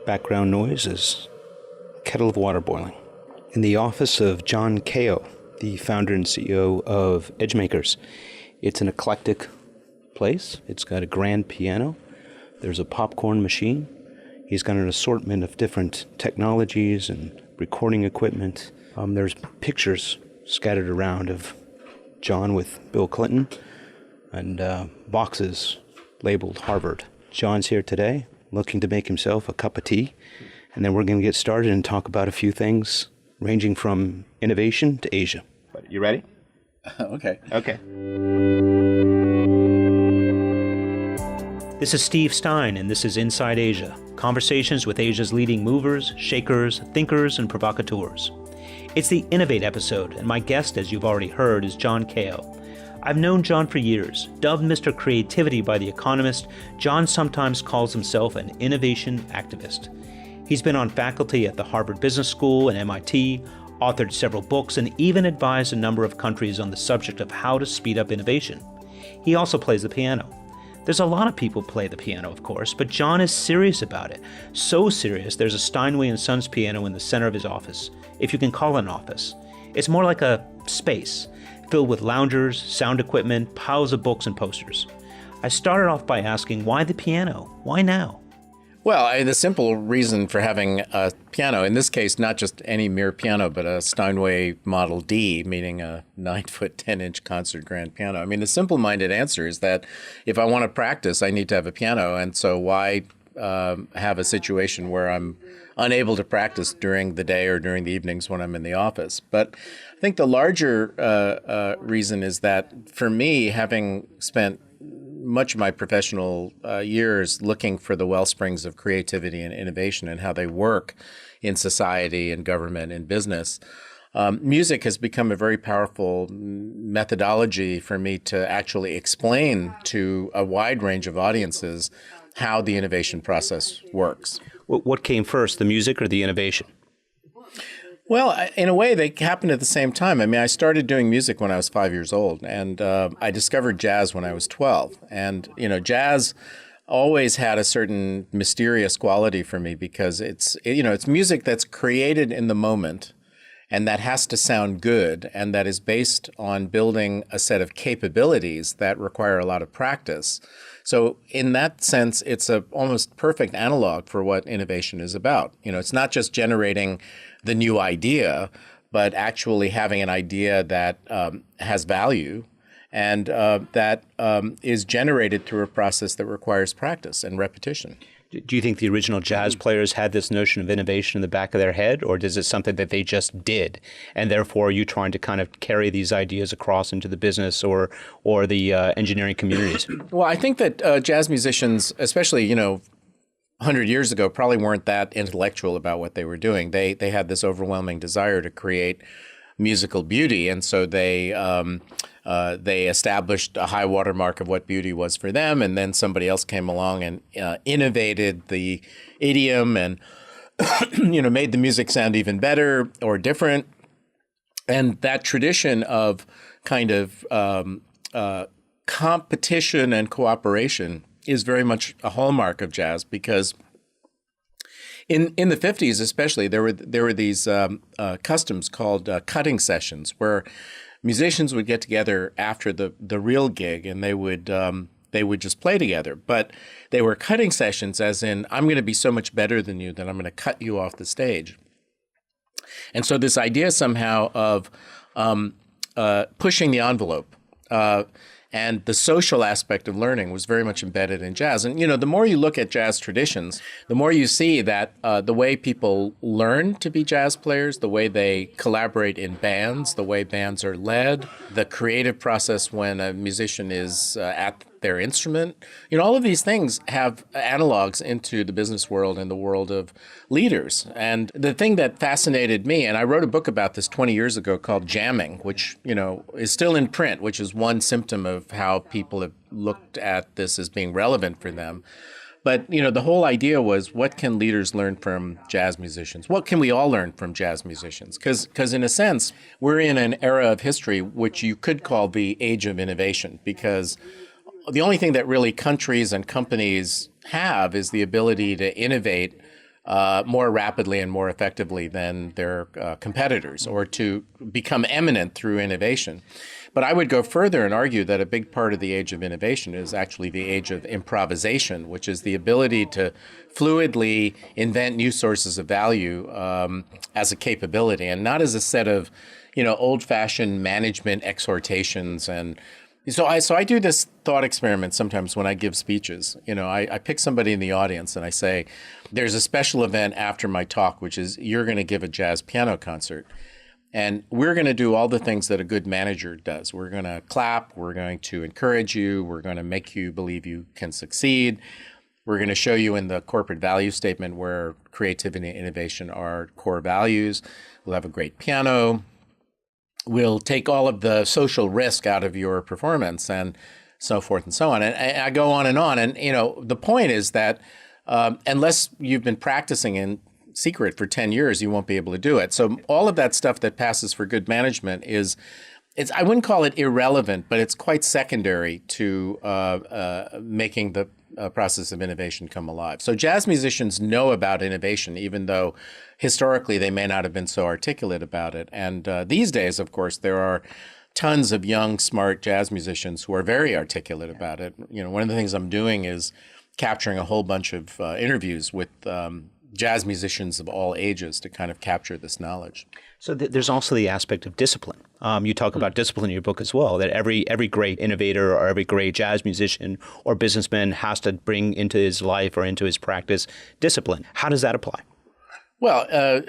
background noise is a kettle of water boiling. In the office of John Kao, the founder and CEO of EdgeMakers. It's an eclectic place. It's got a grand piano. There's a popcorn machine. He's got an assortment of different technologies and recording equipment. There's pictures scattered around of John with Bill Clinton and boxes labeled Harvard. John's here today, looking to make himself a cup of tea, and then we're going to get started and talk about a few things ranging from innovation to Asia. You ready? Okay. This is Steve Stein, and this is Inside Asia, conversations with Asia's leading movers, shakers, thinkers, and provocateurs. It's the Innovate episode, and my guest, as you've already heard, is John Kao. I've known John for years. Dubbed Mr. Creativity by The Economist, John sometimes calls himself an innovation activist. He's been on faculty at the Harvard Business School and MIT, authored several books, and even advised a number of countries on the subject of how to speed up innovation. He also plays the piano. There's a lot of people play the piano, of course, but John is serious about it. So serious, there's a Steinway and Sons piano in the center of his office, if you can call it an office. It's more like a space, filled with loungers, sound equipment, piles of books and posters. I started off by asking, why the piano? Why now? Well, the simple reason for having a piano, in this case, not just any mere piano, but a Steinway Model D, meaning a 9-foot, 10-inch concert grand piano. I mean, the simple-minded answer is that if I want to practice, I need to have a piano. And so why have a situation where I'm unable to practice during the day or during the evenings when I'm in the office? But I think the larger reason is that for me, having spent much of my professional years looking for the well springs of creativity and innovation and how they work in society and government and business, music has become a very powerful methodology for me to actually explain to a wide range of audiences how the innovation process works. What came first, the music or the innovation? Well, in a way, they happened at the same time. I mean, I started doing music when I was 5 years old, and I discovered jazz when I was 12. And, jazz always had a certain mysterious quality for me because it's music that's created in the moment and that has to sound good and that is based on building a set of capabilities that require a lot of practice. So in that sense, it's a almost perfect analog for what innovation is about. It's not just generating the new idea, but actually having an idea that has value and that is generated through a process that requires practice and repetition. Do you think the original jazz players had this notion of innovation in the back of their head, or is it something that they just did, and therefore are you trying to kind of carry these ideas across into the business or the engineering communities? Well, I think that jazz musicians, especially 100 years ago, probably weren't that intellectual about what they were doing. They had this overwhelming desire to create musical beauty, and so they established a high watermark of what beauty was for them, and then somebody else came along and innovated the idiom and made the music sound even better or different. And that tradition of kind of competition and cooperation is very much a hallmark of jazz because in the 50s especially, there were these customs called cutting sessions where musicians would get together after the real gig and they would just play together. But they were cutting sessions as in, I'm going to be so much better than you that I'm going to cut you off the stage. And so this idea somehow of pushing the envelope and the social aspect of learning was very much embedded in jazz. And, the more you look at jazz traditions, the more you see that the way people learn to be jazz players, the way they collaborate in bands, the way bands are led, the creative process when a musician is at their instrument, all of these things have analogs into the business world and the world of leaders. And the thing that fascinated me, and I wrote a book about this 20 years ago called Jamming, which, is still in print, which is one symptom of how people have looked at this as being relevant for them. But, the whole idea was, what can leaders learn from jazz musicians? What can we all learn from jazz musicians? Because in a sense, we're in an era of history which you could call the age of innovation, because the only thing that really countries and companies have is the ability to innovate more rapidly and more effectively than their competitors, or to become eminent through innovation. But I would go further and argue that a big part of the age of innovation is actually the age of improvisation, which is the ability to fluidly invent new sources of value as a capability, and not as a set of, old-fashioned management exhortations. And so I do this thought experiment sometimes when I give speeches. I pick somebody in the audience and I say, there's a special event after my talk, which is you're going to give a jazz piano concert. And we're going to do all the things that a good manager does. We're going to clap. We're going to encourage you. We're going to make you believe you can succeed. We're going to show you in the corporate value statement where creativity and innovation are core values. We'll have a great piano. We'll take all of the social risk out of your performance, and so forth and so on. And I go on. And, the point is that unless you've been practicing in secret for 10 years, you won't be able to do it. So all of that stuff that passes for good management I wouldn't call it irrelevant, but it's quite secondary to making the process of innovation come alive. So jazz musicians know about innovation, even though historically they may not have been so articulate about it. And these days, of course, there are tons of young, smart jazz musicians who are very articulate about it. One of the things I'm doing is capturing a whole bunch of interviews with jazz musicians of all ages to kind of capture this knowledge. So there's also the aspect of discipline. You talk about discipline in your book as well, that every great innovator or every great jazz musician or businessman has to bring into his life or into his practice discipline. How does that apply? Well,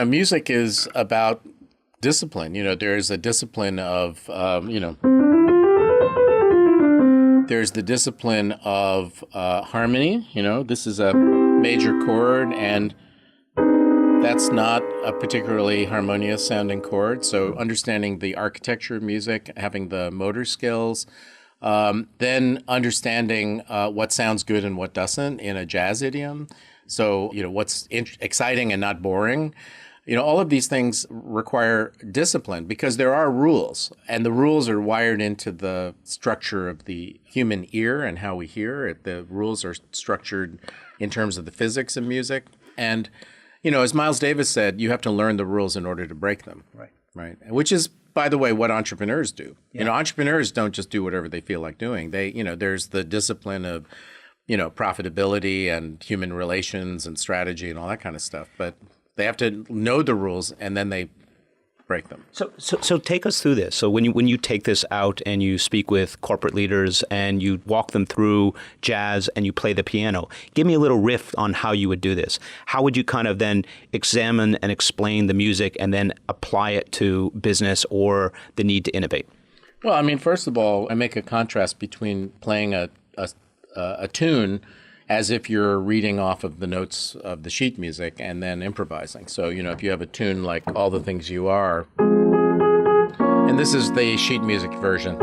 music is about discipline. There's a discipline of, there's the discipline of harmony. This is a major chord, and that's not a particularly harmonious sounding chord. So understanding the architecture of music, having the motor skills, then understanding what sounds good and what doesn't in a jazz idiom. So, what's exciting and not boring. All of these things require discipline because there are rules, and the rules are wired into the structure of the human ear and how we hear. The rules are structured in terms of the physics of music. And, as Miles Davis said, you have to learn the rules in order to break them. Right. Which is, by the way, what entrepreneurs do. Yeah. Entrepreneurs don't just do whatever they feel like doing. They, there's the discipline of, profitability and human relations and strategy and all that kind of stuff. But they have to know the rules, and then they break them. So take us through this. So when you take this out and you speak with corporate leaders and you walk them through jazz and you play the piano, give me a little riff on how you would do this. How would you kind of then examine and explain the music and then apply it to business or the need to innovate? Well, first of all, I make a contrast between playing a tune as if you're reading off of the notes of the sheet music and then improvising. So, if you have a tune like All the Things You Are, and this is the sheet music version.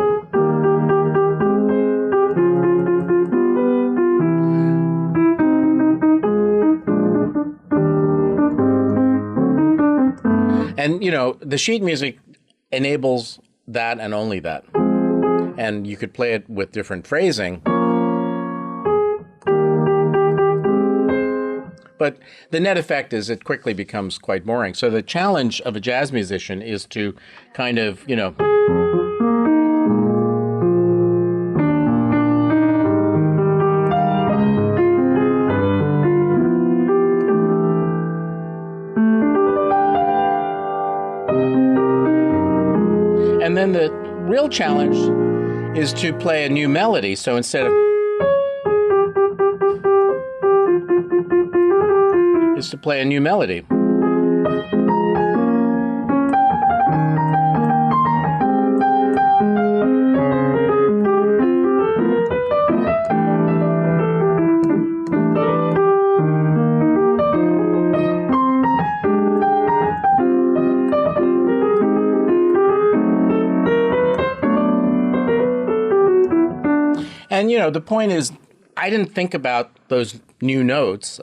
And, the sheet music enables that and only that. And you could play it with different phrasing. But the net effect is it quickly becomes quite boring. So the challenge of a jazz musician is to kind of, and then the real challenge is to play a new melody. So instead of to play a new melody. And, the point is, I didn't think about those new notes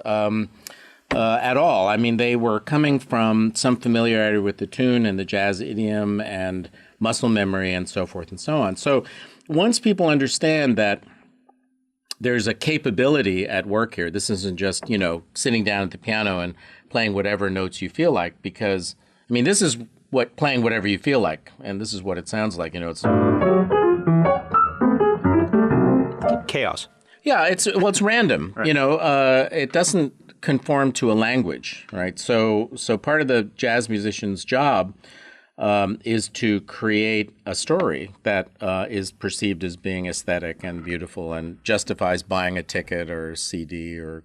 at all. They were coming from some familiarity with the tune and the jazz idiom and muscle memory and so forth and so on. So once people understand that there's a capability at work here. This isn't just, sitting down at the piano and playing whatever notes you feel like, because, this is what playing whatever you feel like, and this is what it sounds like. It's chaos. Yeah, it's random. Right. It doesn't conform to a language, right? So part of the jazz musician's job is to create a story that is perceived as being aesthetic and beautiful and justifies buying a ticket or a CD or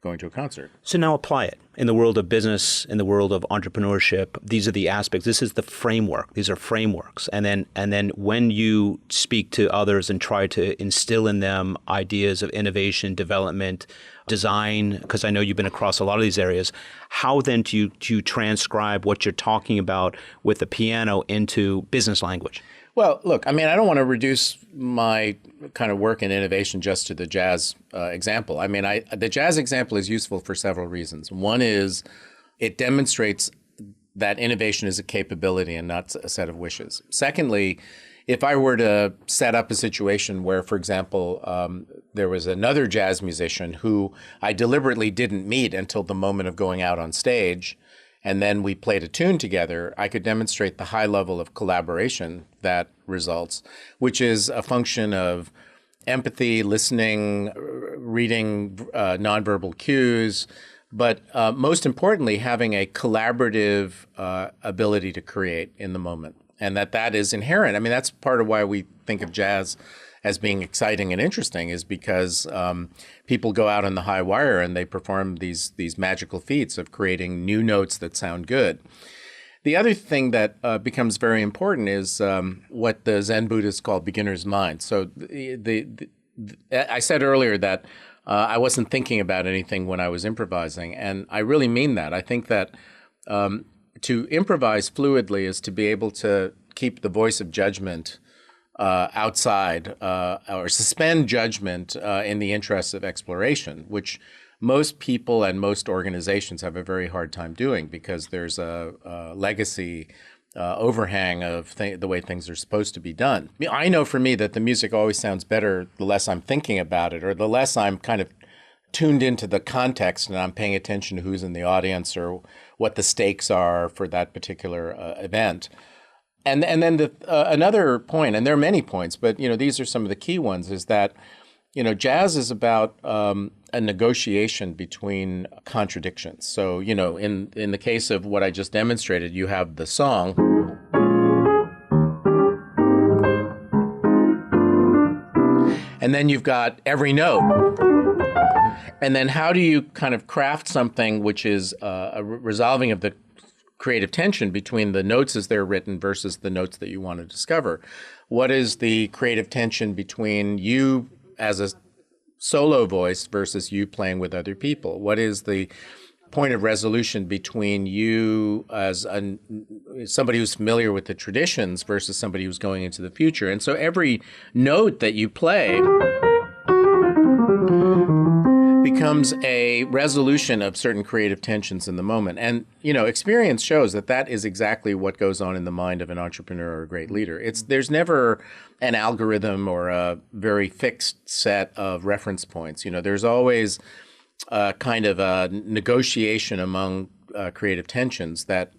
going to a concert. So now apply it. In the world of business, in the world of entrepreneurship, these are the aspects. This is the framework. These are frameworks. And then when you speak to others and try to instill in them ideas of innovation, development, design, because I know you've been across a lot of these areas, how then do you transcribe what you're talking about with the piano into business language? Well, look, I don't want to reduce my kind of work in innovation just to the jazz example. The jazz example is useful for several reasons. One is it demonstrates that innovation is a capability and not a set of wishes. Secondly, if I were to set up a situation where, for example, there was another jazz musician who I deliberately didn't meet until the moment of going out on stage, and then we played a tune together, I could demonstrate the high level of collaboration that results, which is a function of empathy, listening, reading nonverbal cues, but most importantly, having a collaborative ability to create in the moment. And that is inherent. That's part of why we think of jazz as being exciting and interesting, is because people go out on the high wire and they perform these magical feats of creating new notes that sound good. The other thing that becomes very important is what the Zen Buddhists call beginner's mind. So I said earlier that I wasn't thinking about anything when I was improvising, and I really mean that. I think that to improvise fluidly is to be able to keep the voice of judgment outside or suspend judgment in the interests of exploration, which most people and most organizations have a very hard time doing because there's a legacy overhang of the way things are supposed to be done. I know for me that the music always sounds better the less I'm thinking about it, or the less I'm kind of tuned into the context and I'm paying attention to who's in the audience or what the stakes are for that particular event. And then another point, and there are many points, but these are some of the key ones, is that jazz is about a negotiation between contradictions. So in the case of what I just demonstrated, you have the song, and then you've got every note. And then how do you kind of craft something which is a resolving of the creative tension between the notes as they're written versus the notes that you want to discover? What is the creative tension between you as a solo voice versus you playing with other people? What is the point of resolution between you as somebody who's familiar with the traditions versus somebody who's going into the future? And so every note that you play becomes a resolution of certain creative tensions in the moment. And, experience shows that is exactly what goes on in the mind of an entrepreneur or a great leader. There's never an algorithm or a very fixed set of reference points. There's always kind of a negotiation among creative tensions that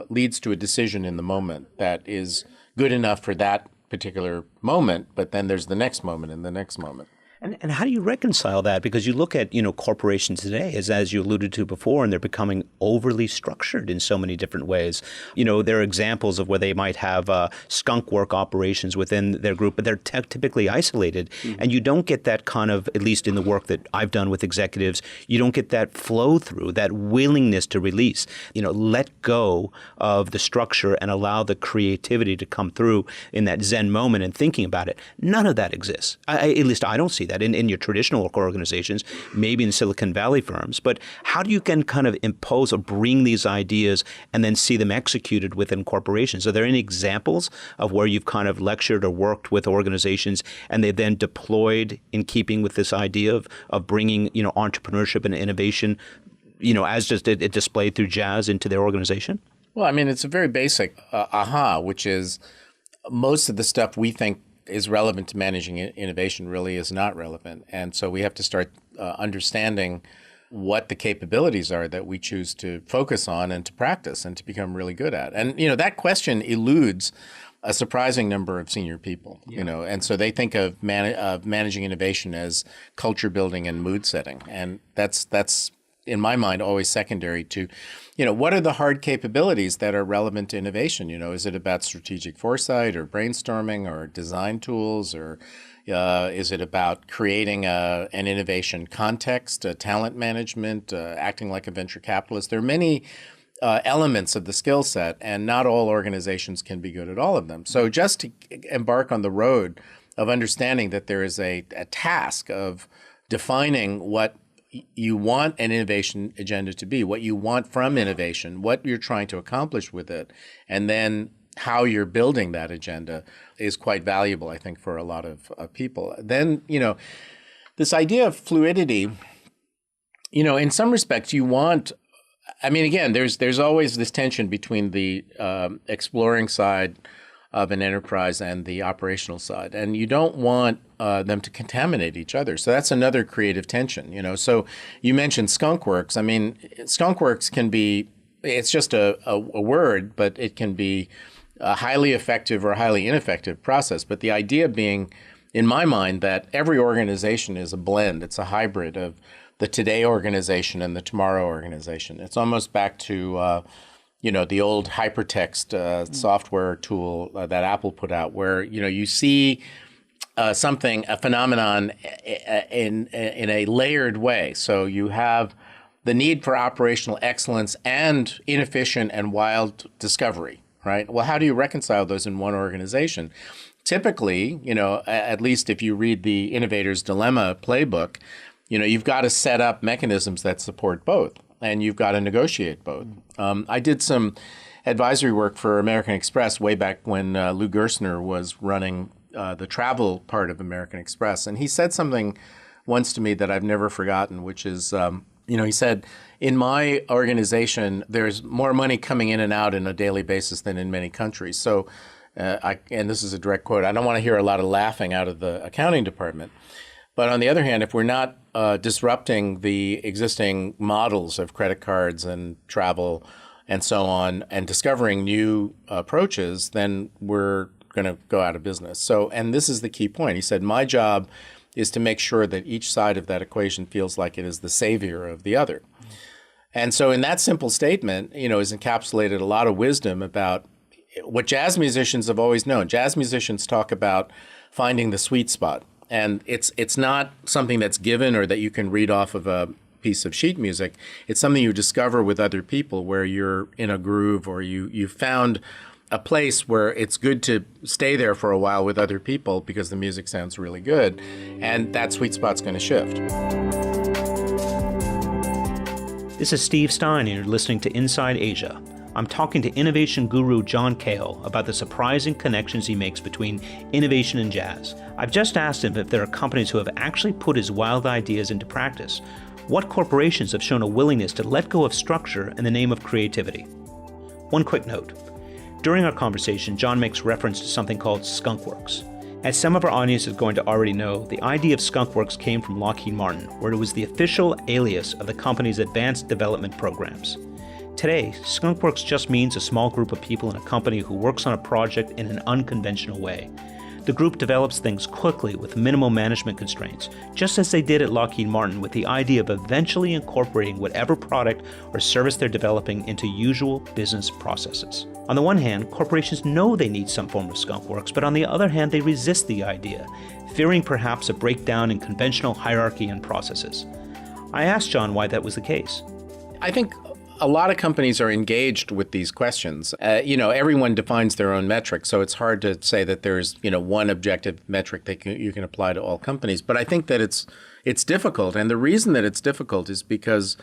leads to a decision in the moment that is good enough for that particular moment, but then there's the next moment and the next moment. And how do you reconcile that? Because you look at, corporations today, as you alluded to before, and they're becoming overly structured in so many different ways. There are examples of where they might have skunk work operations within their group, but they're typically isolated. Mm-hmm. And you don't get that kind of, at least in the work that I've done with executives, you don't get that flow through, that willingness to release, let go of the structure and allow the creativity to come through in that Zen moment and thinking about it. None of that exists. At least I don't see that in your traditional organizations, maybe in Silicon Valley firms. But how do you can kind of impose or bring these ideas and then see them executed within corporations? Are there any examples of where you've kind of lectured or worked with organizations and they've then deployed in keeping with this idea of bringing, entrepreneurship and innovation, as just it displayed through jazz into their organization? Well, it's a very basic aha, which is most of the stuff we think is relevant to managing innovation really is not relevant. And so we have to start understanding what the capabilities are that we choose to focus on and to practice and to become really good at. And, that question eludes a surprising number of senior people, and so they think of managing innovation as culture building and mood setting. And that's in my mind, always secondary to, what are the hard capabilities that are relevant to innovation? Is it about strategic foresight or brainstorming or design tools, or is it about creating an innovation context, talent management, acting like a venture capitalist? There are many elements of the skill set, and not all organizations can be good at all of them. So just to embark on the road of understanding that there is a task of defining what you want an innovation agenda to be, what you want from innovation, what you're trying to accomplish with it, and then how you're building that agenda is quite valuable, I think, for a lot of people. Then, this idea of fluidity, in some respects you want, again, there's always this tension between the exploring side of an enterprise and the operational side. And you don't want them to contaminate each other. So that's another creative tension, So you mentioned skunkworks. Skunkworks can be, it's just a word, but it can be a highly effective or highly ineffective process. But the idea being, in my mind, that every organization is a blend. It's a hybrid of the today organization and the tomorrow organization. It's almost back to the old hypertext software tool that Apple put out, where you see a phenomenon in a layered way. So you have the need for operational excellence and inefficient and wild discovery, right? Well, how do you reconcile those in one organization? Typically, at least if you read the Innovator's Dilemma playbook, you've got to set up mechanisms that support both, and you've got to negotiate both. I did some advisory work for American Express way back when Lou Gerstner was running the travel part of American Express. And he said something once to me that I've never forgotten, which is, he said, in my organization, there's more money coming in and out on a daily basis than in many countries. So, and this is a direct quote, I don't want to hear a lot of laughing out of the accounting department. But on the other hand, if we're not disrupting the existing models of credit cards and travel and so on, and discovering new approaches, then we're going to go out of business. So, and this is the key point. He said, my job is to make sure that each side of that equation feels like it is the savior of the other. And so in that simple statement, is encapsulated a lot of wisdom about what jazz musicians have always known. Jazz musicians talk about finding the sweet spot. And it's not something that's given or that you can read off of a piece of sheet music. It's something you discover with other people, where you're in a groove, or you found a place where it's good to stay there for a while with other people because the music sounds really good, and that sweet spot's going to shift. This is Steve Stein, and you're listening to Inside Asia. I'm talking to innovation guru John Kao about the surprising connections he makes between innovation and jazz. I've just asked him if there are companies who have actually put his wild ideas into practice. What corporations have shown a willingness to let go of structure in the name of creativity? One quick note. During our conversation, John makes reference to something called skunkworks. As some of our audience is going to already know, the idea of skunkworks came from Lockheed Martin, where it was the official alias of the company's advanced development programs. Today, skunkworks just means a small group of people in a company who works on a project in an unconventional way. The group develops things quickly with minimal management constraints, just as they did at Lockheed Martin, with the idea of eventually incorporating whatever product or service they're developing into usual business processes. On the one hand, corporations know they need some form of skunkworks, but on the other hand, they resist the idea, fearing perhaps a breakdown in conventional hierarchy and processes. I asked John why that was the case. I think a lot of companies are engaged with these questions. Everyone defines their own metric, so it's hard to say that there's, one objective metric that you can apply to all companies. But I think that it's difficult, and the reason that it's difficult is because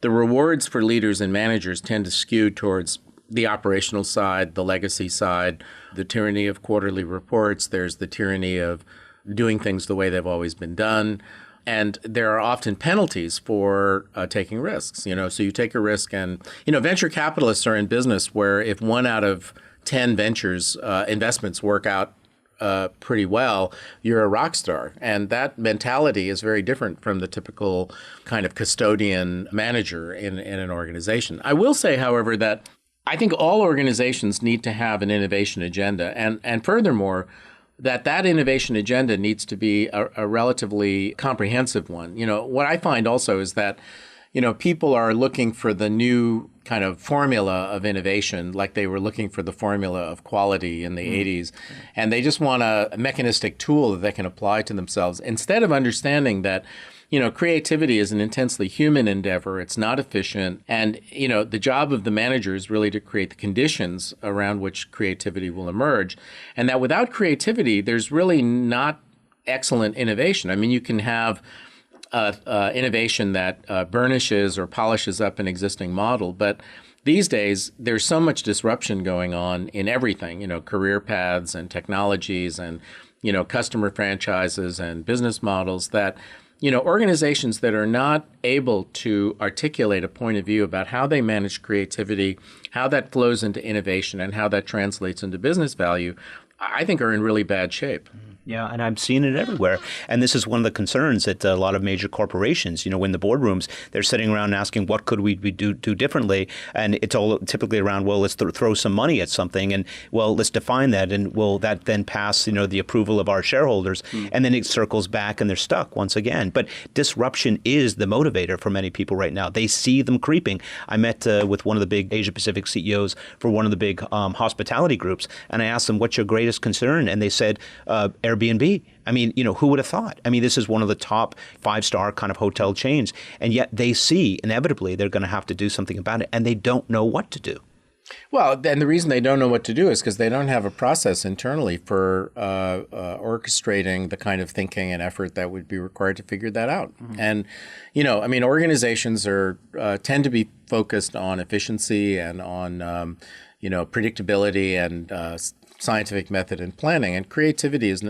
the rewards for leaders and managers tend to skew towards the operational side, the legacy side, the tyranny of quarterly reports. There's the tyranny of doing things the way they've always been done. And there are often penalties for taking risks, So you take a risk, and, venture capitalists are in business where if 1 out of 10 ventures investments work out pretty well, you're a rock star. And that mentality is very different from the typical kind of custodian manager in an organization. I will say, however, that I think all organizations need to have an innovation agenda. And furthermore, that innovation agenda needs to be a relatively comprehensive one. What I find also is that, people are looking for the new kind of formula of innovation, like they were looking for the formula of quality in the 80s. And they just want a mechanistic tool that they can apply to themselves instead of understanding that, creativity is an intensely human endeavor. It's not efficient. And, the job of the manager is really to create the conditions around which creativity will emerge. And that without creativity, there's really not excellent innovation. I mean, you can have innovation that burnishes or polishes up an existing model. But these days, there's so much disruption going on in everything, career paths and technologies and, customer franchises and business models that, organizations that are not able to articulate a point of view about how they manage creativity, how that flows into innovation, and how that translates into business value, I think are in really bad shape. Yeah, and I'm seeing it everywhere. And this is one of the concerns that a lot of major corporations, in the boardrooms, they're sitting around asking, what could we do differently? And it's all typically around, well, let's throw some money at something. And, well, let's define that. And will that then pass, the approval of our shareholders? And then it circles back and they're stuck once again. But disruption is the motivator for many people right now. They see them creeping. I met with one of the big Asia Pacific CEOs for one of the big hospitality groups. And I asked them, what's your greatest concern? And they said, Airbnb. I mean, who would have thought? I mean, this is one of the top 5-star kind of hotel chains. And yet they see inevitably they're going to have to do something about it. And they don't know what to do. Well, and the reason they don't know what to do is because they don't have a process internally for orchestrating the kind of thinking and effort that would be required to figure that out. And, organizations tend to be focused on efficiency and on, predictability and scientific method and planning, and creativity is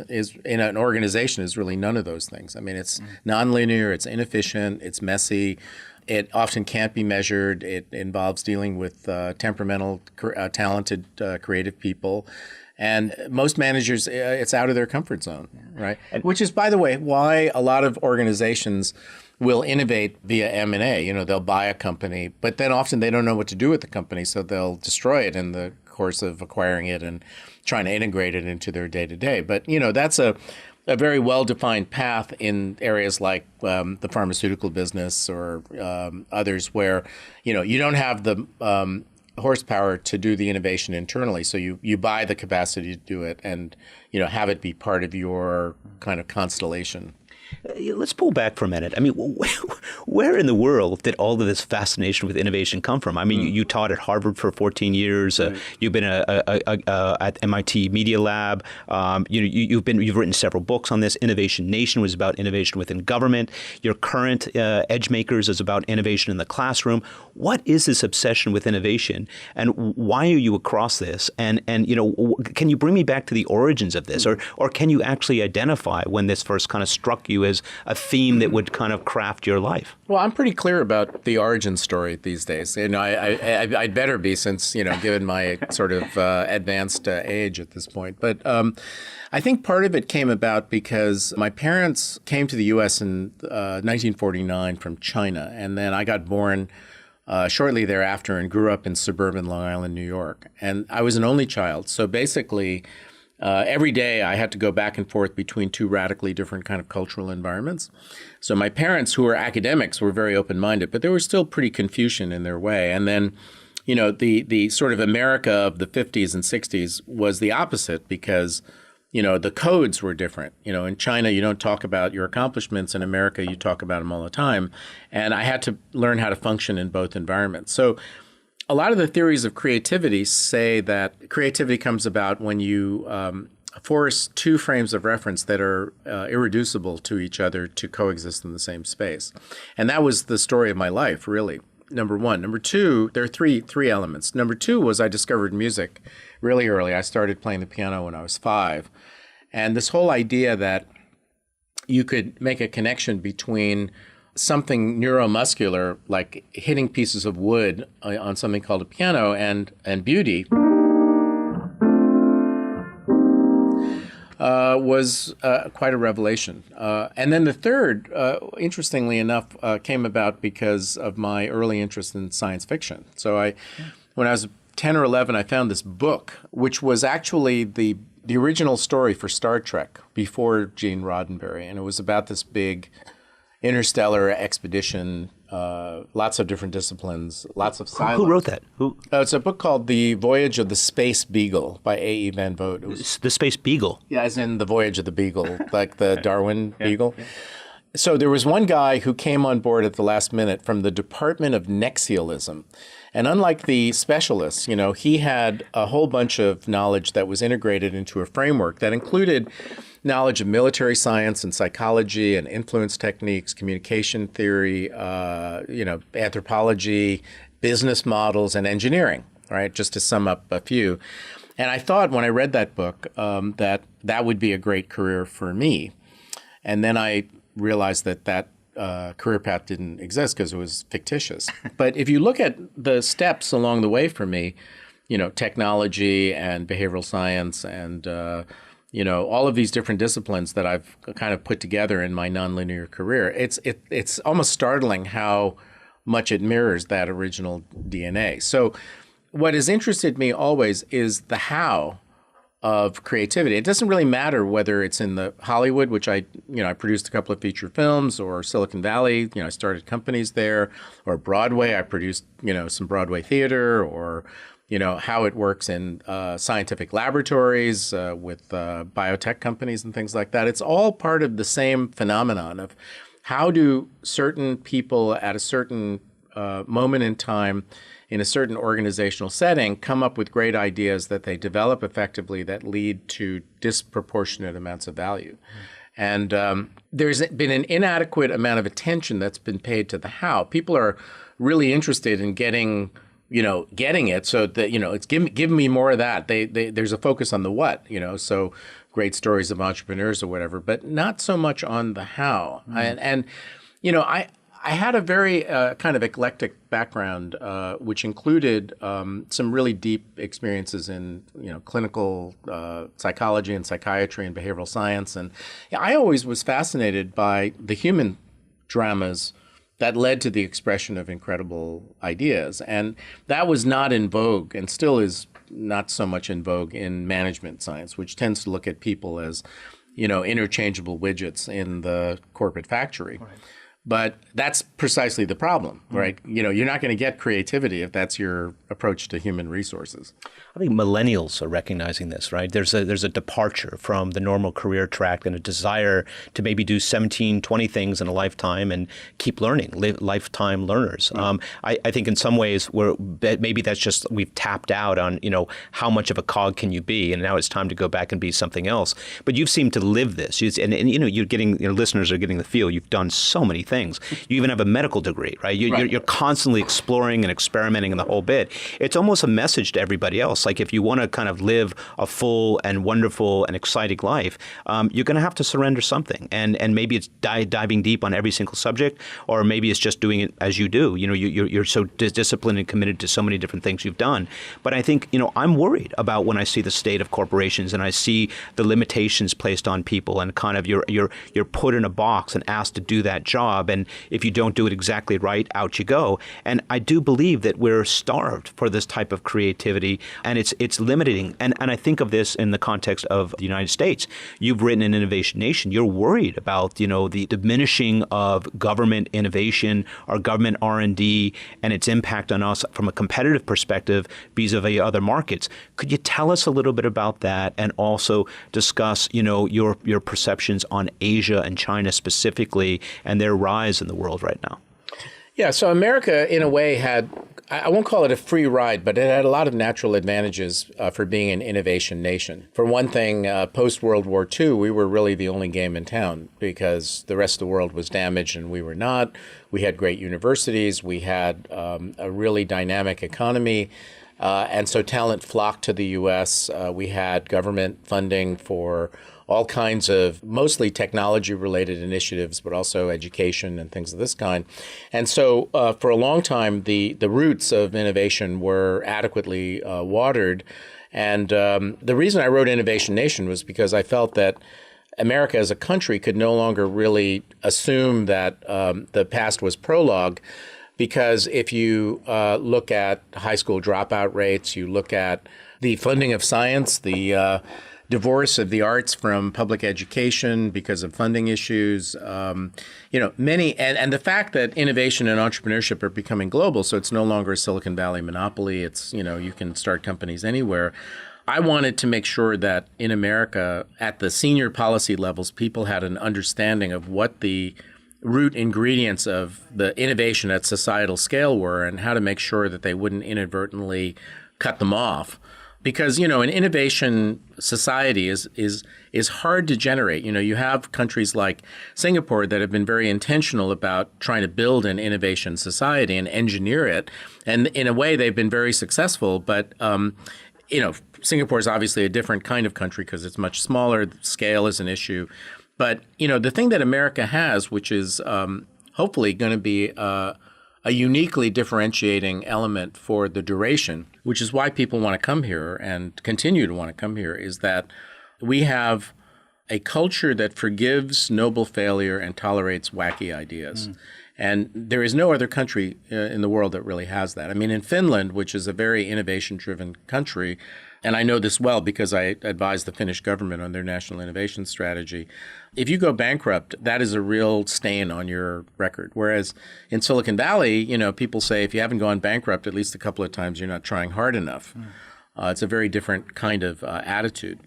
in an organization is really none of those things. I mean, it's nonlinear, it's inefficient, it's messy. It often can't be measured. It involves dealing with temperamental, talented, creative people. And most managers, it's out of their comfort zone, right? Which is, by the way, why a lot of organizations will innovate via M&A. They'll buy a company, but then often they don't know what to do with the company, so they'll destroy it in the course of acquiring it and trying to integrate it into their day-to-day. But, that's a very well-defined path in areas like the pharmaceutical business or others where, you don't have the horsepower to do the innovation internally. So you buy the capacity to do it and, have it be part of your kind of constellation. Let's pull back for a minute. I mean, where in the world did all of this fascination with innovation come from? I mean, you taught at Harvard for 14 years. You've been at MIT Media Lab. You've written several books on this. Innovation Nation was about innovation within government. Your current Edge Makers is about innovation in the classroom. What is this obsession with innovation, and why are you across this? And can you bring me back to the origins of this, or can you actually identify when this first kind of struck you as a theme that would kind of craft your life? Well, I'm pretty clear about the origin story these days. I'd better be since, given my sort of advanced age at this point. But I think part of it came about because my parents came to the U.S. in 1949 from China. And then I got born shortly thereafter and grew up in suburban Long Island, New York. And I was an only child. So basically, every day I had to go back and forth between two radically different kind of cultural environments. So my parents, who were academics, were very open-minded, but they were still pretty Confucian in their way. And then, the sort of America of the 50s and 60s was the opposite because, the codes were different. In China, you don't talk about your accomplishments. In America, you talk about them all the time. And I had to learn how to function in both environments. So a lot of the theories of creativity say that creativity comes about when you force two frames of reference that are irreducible to each other to coexist in the same space. And that was the story of my life, really. Number one. Number two, there are three elements. Number two was I discovered music really early. I started playing the piano when I was 5. And this whole idea that you could make a connection between something neuromuscular, like hitting pieces of wood on something called a piano, and beauty, was quite a revelation. And then the third, interestingly enough, came about because of my early interest in science fiction. So when I was 10 or 11, I found this book, which was actually the original story for Star Trek before Gene Roddenberry. And it was about this big interstellar expedition, lots of different disciplines, lots of silence. Who wrote that? It's a book called The Voyage of the Space Beagle by A.E. Van Vogt. It was, The Space Beagle? Yeah, as in The Voyage of the Beagle, like the Darwin Beagle. Yeah. So there was one guy who came on board at the last minute from the Department of Nexialism. And unlike the specialists, he had a whole bunch of knowledge that was integrated into a framework that included knowledge of military science and psychology and influence techniques, communication theory, anthropology, business models, and engineering, right? Just to sum up a few. And I thought when I read that book that would be a great career for me. And then I realized that career path didn't exist because it was fictitious. But if you look at the steps along the way for me, technology and behavioral science and all of these different disciplines that I've kind of put together in my nonlinear career, it's almost startling how much it mirrors that original DNA. So what has interested me always is the how of creativity. It doesn't really matter whether it's in the Hollywood, which I produced a couple of feature films, or Silicon Valley, I started companies there, or Broadway, I produced, some Broadway theater, or, how it works in scientific laboratories with biotech companies and things like that. It's all part of the same phenomenon of how do certain people at a certain moment in time in a certain organizational setting come up with great ideas that they develop effectively that lead to disproportionate amounts of value. And there's been an inadequate amount of attention that's been paid to the how. People are really interested in getting it, so that, it's give me more of that. There's a focus on the what, so great stories of entrepreneurs or whatever, but not so much on the how. And I had a very kind of eclectic background, which included some really deep experiences in clinical psychology and psychiatry and behavioral science. And I always was fascinated by the human dramas that led to the expression of incredible ideas. And that was not in vogue, and still is not so much in vogue in management science, which tends to look at people as interchangeable widgets in the corporate factory. Right. But that's precisely the problem, right? You're not going to get creativity if that's your approach to human resources. I think millennials are recognizing this, right? There's a departure from the normal career track and a desire to maybe do 17, 20 things in a lifetime and keep learning, lifetime learners. Mm-hmm. I think in some ways maybe that's just we've tapped out on, how much of a cog can you be, and now it's time to go back and be something else. But you've seemed to live this, and you're getting, your listeners are getting the feel. You've done so many things. You even have a medical degree, right? You're constantly exploring and experimenting in the whole bit. It's almost a message to everybody else. Like if you want to kind of live a full and wonderful and exciting life, you're going to have to surrender something. And maybe it's diving deep on every single subject, or maybe it's just doing it as you do. You're so disciplined and committed to so many different things you've done. But I think, I'm worried about when I see the state of corporations and I see the limitations placed on people and kind of you're put in a box and asked to do that job. And if you don't do it exactly right, out you go. And I do believe that we're starved for this type of creativity, and it's limiting. And I think of this in the context of the United States. You've written in Innovation Nation, you're worried about, the diminishing of government innovation or government R&D and its impact on us from a competitive perspective vis-a-vis other markets. Could you tell us a little bit about that and also discuss, your perceptions on Asia and China specifically and their rise in the world right now? Yeah, so America, in a way, had, I won't call it a free ride, but it had a lot of natural advantages for being an innovation nation. For one thing, post-World War II, we were really the only game in town because the rest of the world was damaged and we were not. We had great universities. We had a really dynamic economy. And so talent flocked to the U.S. We had government funding for all kinds of mostly technology-related initiatives, but also education and things of this kind. And so for a long time, the roots of innovation were adequately watered. And the reason I wrote Innovation Nation was because I felt that America as a country could no longer really assume that the past was prologue, because if you look at high school dropout rates, you look at the funding of science, the divorce of the arts from public education because of funding issues, many, and the fact that innovation and entrepreneurship are becoming global, so it's no longer a Silicon Valley monopoly. It's, you can start companies anywhere. I wanted to make sure that in America, at the senior policy levels, people had an understanding of what the root ingredients of the innovation at societal scale were and how to make sure that they wouldn't inadvertently cut them off. Because, an innovation society is hard to generate. You have countries like Singapore that have been very intentional about trying to build an innovation society and engineer it. And in a way, they've been very successful. But, Singapore is obviously a different kind of country because it's much smaller. Scale is an issue. But, the thing that America has, which is hopefully going to be a uniquely differentiating element for the duration, which is why people want to come here and continue to want to come here, is that we have a culture that forgives noble failure and tolerates wacky ideas. And there is no other country in the world that really has that. I mean, in Finland, which is a very innovation-driven country, and I know this well because I advise the Finnish government on their national innovation strategy. If you go bankrupt, that is a real stain on your record. Whereas in Silicon Valley, people say if you haven't gone bankrupt at least a couple of times, you're not trying hard enough. It's a very different kind of attitude.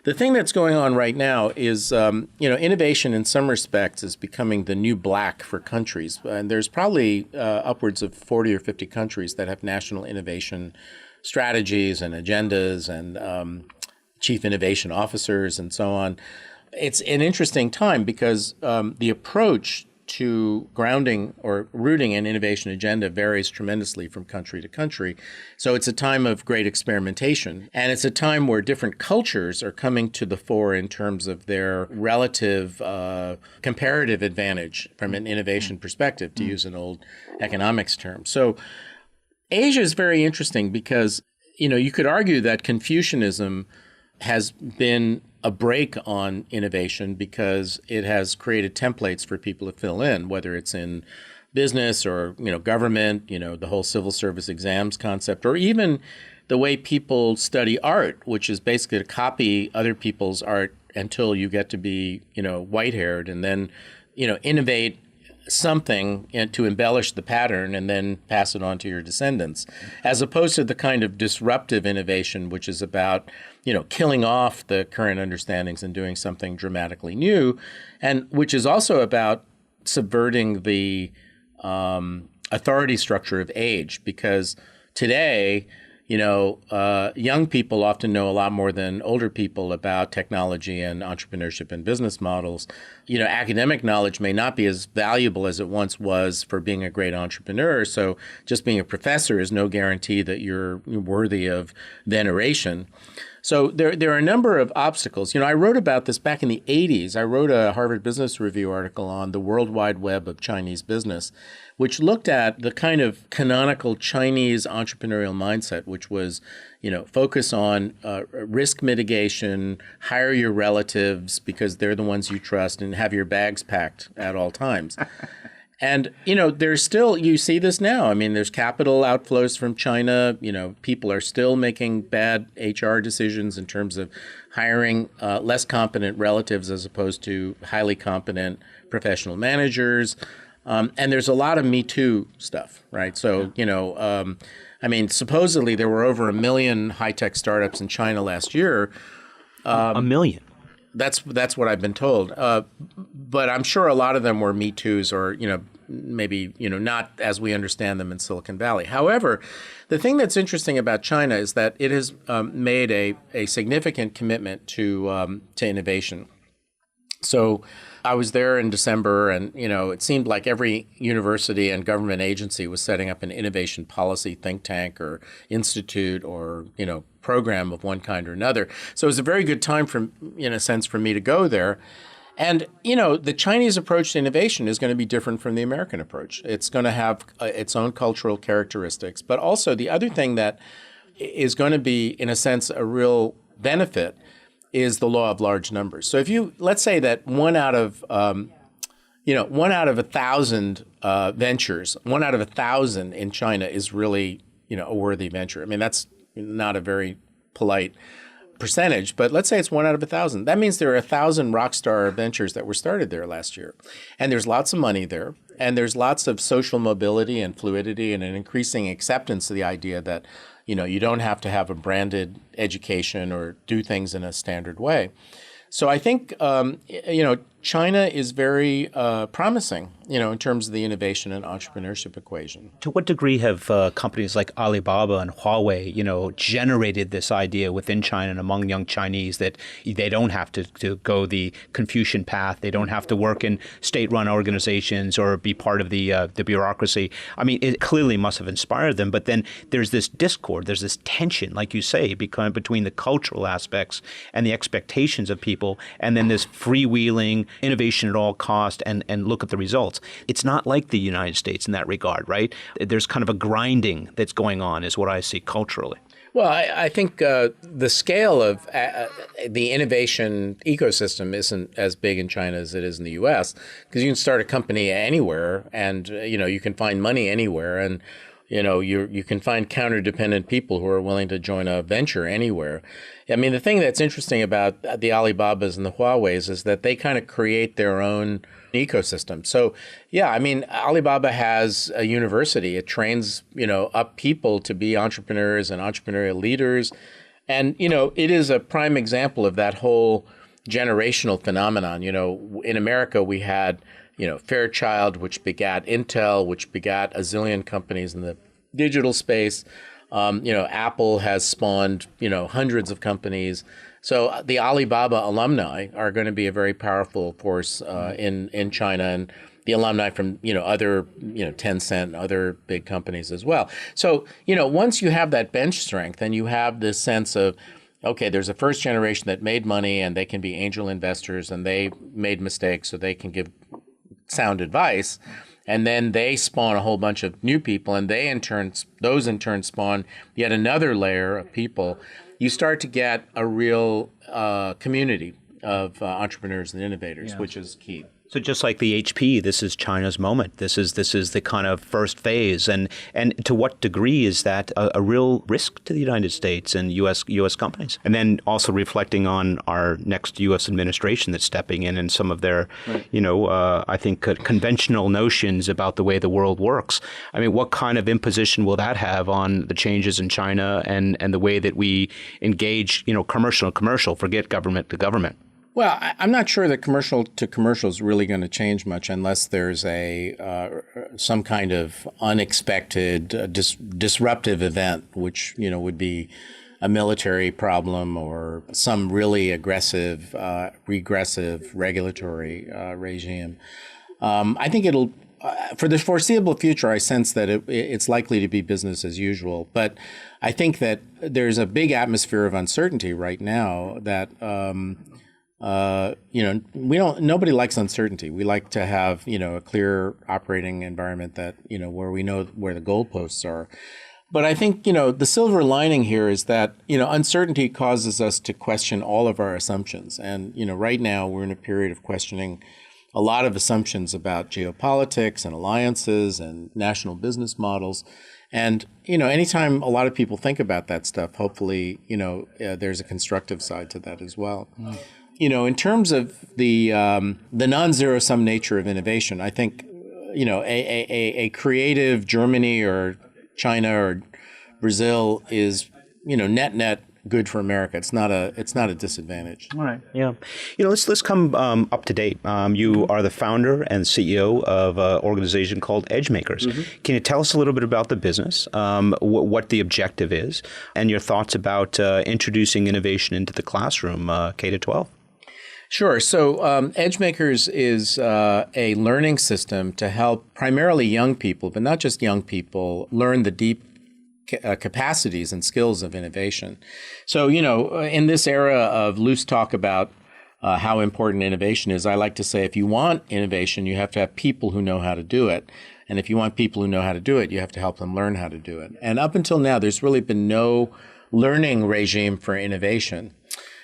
The thing that's going on right now is, innovation in some respects is becoming the new black for countries. And there's probably upwards of 40 or 50 countries that have national innovation strategies and agendas and chief innovation officers and so on. It's an interesting time because the approach to grounding or rooting an innovation agenda varies tremendously from country to country. So it's a time of great experimentation. And it's a time where different cultures are coming to the fore in terms of their relative comparative advantage from an innovation perspective, to use an old economics term. So Asia is very interesting because, you could argue that Confucianism has been a brake on innovation because it has created templates for people to fill in, whether it's in business or, government, the whole civil service exams concept, or even the way people study art, which is basically to copy other people's art until you get to be, white-haired and then, innovate something to embellish the pattern and then pass it on to your descendants, as opposed to the kind of disruptive innovation, which is about, killing off the current understandings and doing something dramatically new, and which is also about subverting the authority structure of age, because today, young people often know a lot more than older people about technology and entrepreneurship and business models. Academic knowledge may not be as valuable as it once was for being a great entrepreneur. So just being a professor is no guarantee that you're worthy of veneration. So there are a number of obstacles. I wrote about this back in the 80s. I wrote a Harvard Business Review article on the World Wide Web of Chinese business, which looked at the kind of canonical Chinese entrepreneurial mindset, which was, focus on risk mitigation, hire your relatives because they're the ones you trust, and have your bags packed at all times. And, there's still, you see this now. I mean, there's capital outflows from China. People are still making bad HR decisions in terms of hiring less competent relatives as opposed to highly competent professional managers. And there's a lot of Me Too stuff, right? So, supposedly there were over 1 million high-tech startups in China last year. 1 million? That's what I've been told. But I'm sure a lot of them were Me Too's or, maybe, not as we understand them in Silicon Valley. However, the thing that's interesting about China is that it has made a significant commitment to innovation. So I was there in December, and, it seemed like every university and government agency was setting up an innovation policy think tank or institute or, program of one kind or another. So it was a very good time in a sense for me to go there. And, the Chinese approach to innovation is going to be different from the American approach. It's going to have its own cultural characteristics. But also the other thing that is going to be, in a sense, a real benefit is the law of large numbers. So if let's say that one out of 1,000 ventures, 1 out of 1,000 in China is really, a worthy venture. I mean, that's not a very polite percentage, but let's say it's 1 out of 1,000. That means there are 1,000 rock star ventures that were started there last year. And there's lots of money there. And there's lots of social mobility and fluidity and an increasing acceptance of the idea that, you don't have to have a branded education or do things in a standard way. So I think, China is very promising, in terms of the innovation and entrepreneurship equation. To what degree have companies like Alibaba and Huawei, generated this idea within China and among young Chinese that they don't have to go the Confucian path, they don't have to work in state-run organizations or be part of the bureaucracy? I mean, it clearly must have inspired them, but then there's this discord, there's this tension, like you say, between the cultural aspects and the expectations of people, and then this freewheeling innovation at all cost and look at the results. It's not like the United States in that regard, right? There's kind of a grinding that's going on is what I see culturally. Well, I think the scale of the innovation ecosystem isn't as big in China as it is in the U.S. because you can start a company anywhere and, you can find money anywhere and, you can find counter-dependent people who are willing to join a venture anywhere. I mean, the thing that's interesting about the Alibabas and the Huaweis is that they kind of create their own ecosystem. So, yeah, I mean, Alibaba has a university. It trains, up people to be entrepreneurs and entrepreneurial leaders. And, it is a prime example of that whole generational phenomenon. In America, we had Fairchild, which begat Intel, which begat a zillion companies in the digital space. Apple has spawned, hundreds of companies. So the Alibaba alumni are going to be a very powerful force in China, and the alumni from, other, Tencent and other big companies as well. So, once you have that bench strength and you have this sense of, okay, there's a first generation that made money and they can be angel investors and they made mistakes so they can give sound advice, and then they spawn a whole bunch of new people, and those in turn spawn yet another layer of people. You start to get a real community of entrepreneurs and innovators, which is key. So just like the HP, this is China's moment. This is the kind of first phase. And to what degree is that a real risk to the United States and U.S. companies? And then also reflecting on our next U.S. administration that's stepping in and some of their, I think, conventional notions about the way the world works. I mean, what kind of imposition will that have on the changes in China and the way that we engage, commercial to commercial, forget government to government? Well, I'm not sure that commercial to commercial is really going to change much unless there's some kind of unexpected disruptive event, which would be a military problem or some really aggressive, regressive regulatory regime. I think it'll. For the foreseeable future, I sense that it's likely to be business as usual. But I think that there's a big atmosphere of uncertainty right now that. Nobody likes uncertainty. We like to have, a clear operating environment that, where we know where the goalposts are. But I think, the silver lining here is that, uncertainty causes us to question all of our assumptions. And, right now we're in a period of questioning a lot of assumptions about geopolitics and alliances and national business models. And, anytime a lot of people think about that stuff, hopefully, there's a constructive side to that as well. Mm. In terms of the non-zero sum nature of innovation, I think, a creative Germany or China or Brazil is, net good for America. It's not a disadvantage. All right. Yeah. Let's come up to date. You are the founder and CEO of an organization called EdgeMakers. Mm-hmm. Can you tell us a little bit about the business, what the objective is, and your thoughts about introducing innovation into the classroom, K-12? Sure. So EdgeMakers is a learning system to help primarily young people, but not just young people, learn the deep capacities and skills of innovation. So, in this era of loose talk about how important innovation is, I like to say if you want innovation, you have to have people who know how to do it. And if you want people who know how to do it, you have to help them learn how to do it. And up until now, there's really been no learning regime for innovation.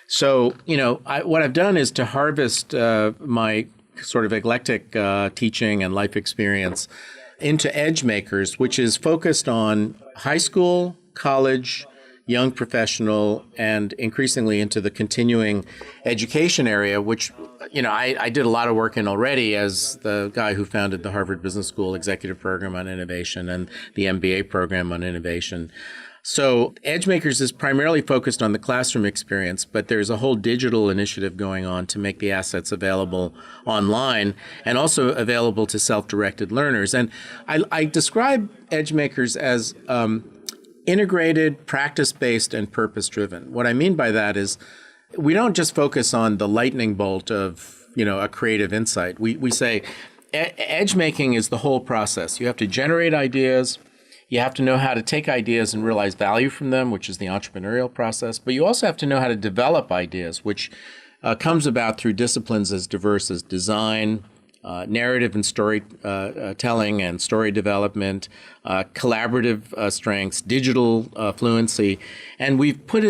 So, what I've done is to harvest my sort of eclectic teaching and life experience into Edge Makers, which is focused on high school, college, young professional, and increasingly into the continuing education area, which, I did a lot of work in already as the guy who founded the Harvard Business School Executive Program on Innovation and the MBA program on innovation. So EdgeMakers is primarily focused on the classroom experience, but there's a whole digital initiative going on to make the assets available online and also available to self-directed learners. And I describe EdgeMakers as integrated, practice-based, and purpose-driven. What I mean by that is we don't just focus on the lightning bolt of, a creative insight. We say edge making is the whole process. You have to generate ideas. You have to know how to take ideas and realize value from them, which is the entrepreneurial process. But you also have to know how to develop ideas, which comes about through disciplines as diverse as design, narrative and story telling and story development, collaborative strengths, digital fluency. And we've put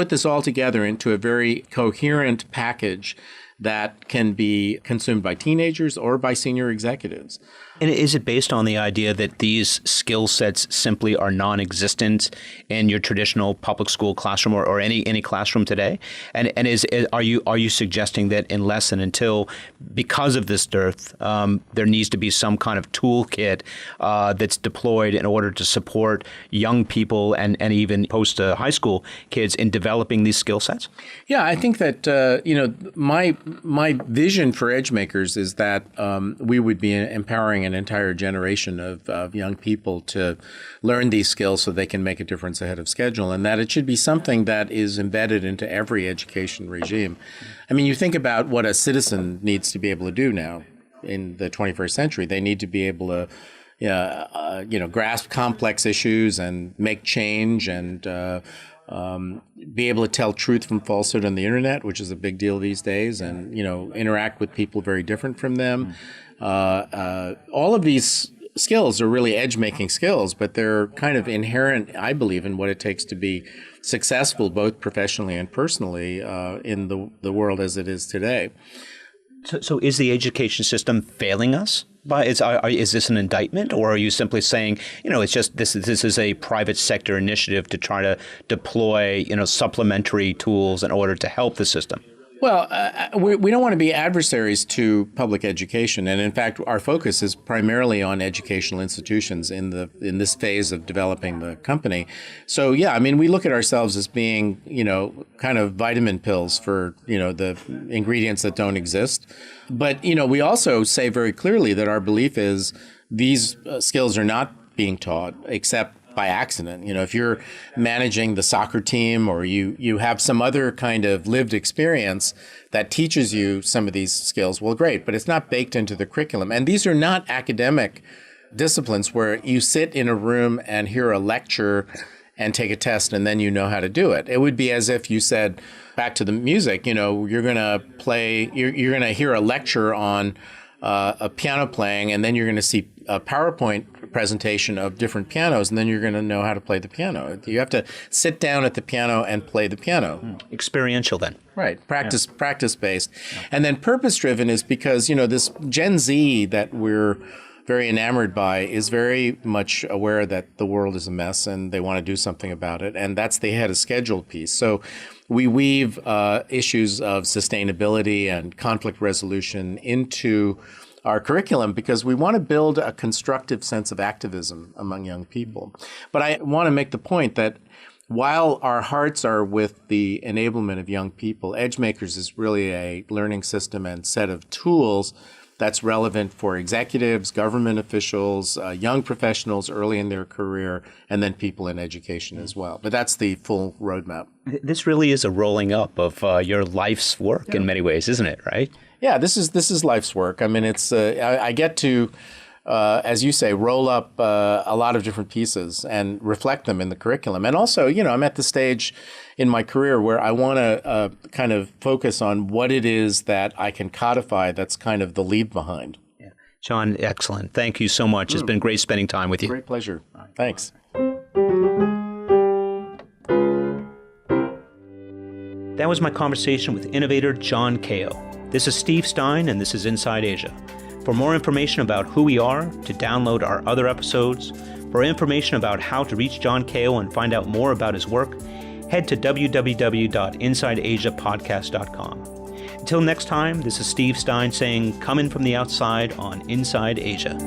this all together into a very coherent package that can be consumed by teenagers or by senior executives. And is it based on the idea that these skill sets simply are non-existent in your traditional public school classroom or any classroom today? And are you suggesting that unless and until, because of this dearth, there needs to be some kind of toolkit that's deployed in order to support young people and even post-high school kids in developing these skill sets? Yeah, I think that my vision for EdgeMakers is that we would be empowering an entire generation of young people to learn these skills so they can make a difference ahead of schedule, and that it should be something that is embedded into every education regime. I mean, you think about what a citizen needs to be able to do now in the 21st century. They need to be able to grasp complex issues and make change and be able to tell truth from falsehood on the internet, which is a big deal these days, and interact with people very different from them. All of these skills are really edge-making skills, but they're kind of inherent, I believe, in what it takes to be successful both professionally and personally in the world as it is today. So is the education system failing us? Is this an indictment, or are you simply saying, it's just this is a private sector initiative to try to deploy, supplementary tools in order to help the system? Well, we don't want to be adversaries to public education, and in fact, our focus is primarily on educational institutions in this phase of developing the company. So, yeah, I mean, we look at ourselves as being, kind of vitamin pills for, the ingredients that don't exist. But, we also say very clearly that our belief is these skills are not being taught except by accident. If you're managing the soccer team or you have some other kind of lived experience that teaches you some of these skills, well, great, but it's not baked into the curriculum. And these are not academic disciplines where you sit in a room and hear a lecture and take a test and then you know how to do it. It would be as if you said, back to the music, you're going to play, you're going to hear a lecture on a piano playing, and then you're going to see a PowerPoint presentation of different pianos, and then you're going to know how to play the piano. You have to sit down at the piano and play the piano. Experiential then. Right. Practice-based. Yeah. And then purpose-driven is because, this Gen Z that we're very enamored by is very much aware that the world is a mess and they want to do something about it. And that's the ahead of schedule piece. So we weave issues of sustainability and conflict resolution into our curriculum because we want to build a constructive sense of activism among young people. But I want to make the point that while our hearts are with the enablement of young people, EdgeMakers is really a learning system and set of tools that's relevant for executives, government officials, young professionals early in their career, and then people in education as well. But that's the full roadmap. This really is a rolling up of your life's work in many ways, isn't it, right? Yeah, this is life's work. I mean, it's I get to, as you say, roll up a lot of different pieces and reflect them in the curriculum. And also, I'm at the stage in my career where I want to kind of focus on what it is that I can codify that's kind of the leave behind. Yeah. John, excellent. Thank you so much. It's been great spending time with you. Great pleasure. Thanks. That was my conversation with innovator John Kao. This is Steve Stein, and this is Inside Asia. For more information about who we are, to download our other episodes, for information about how to reach John Kao and find out more about his work, head to www.insideasiapodcast.com. Until next time, this is Steve Stein saying, come in from the outside on Inside Asia.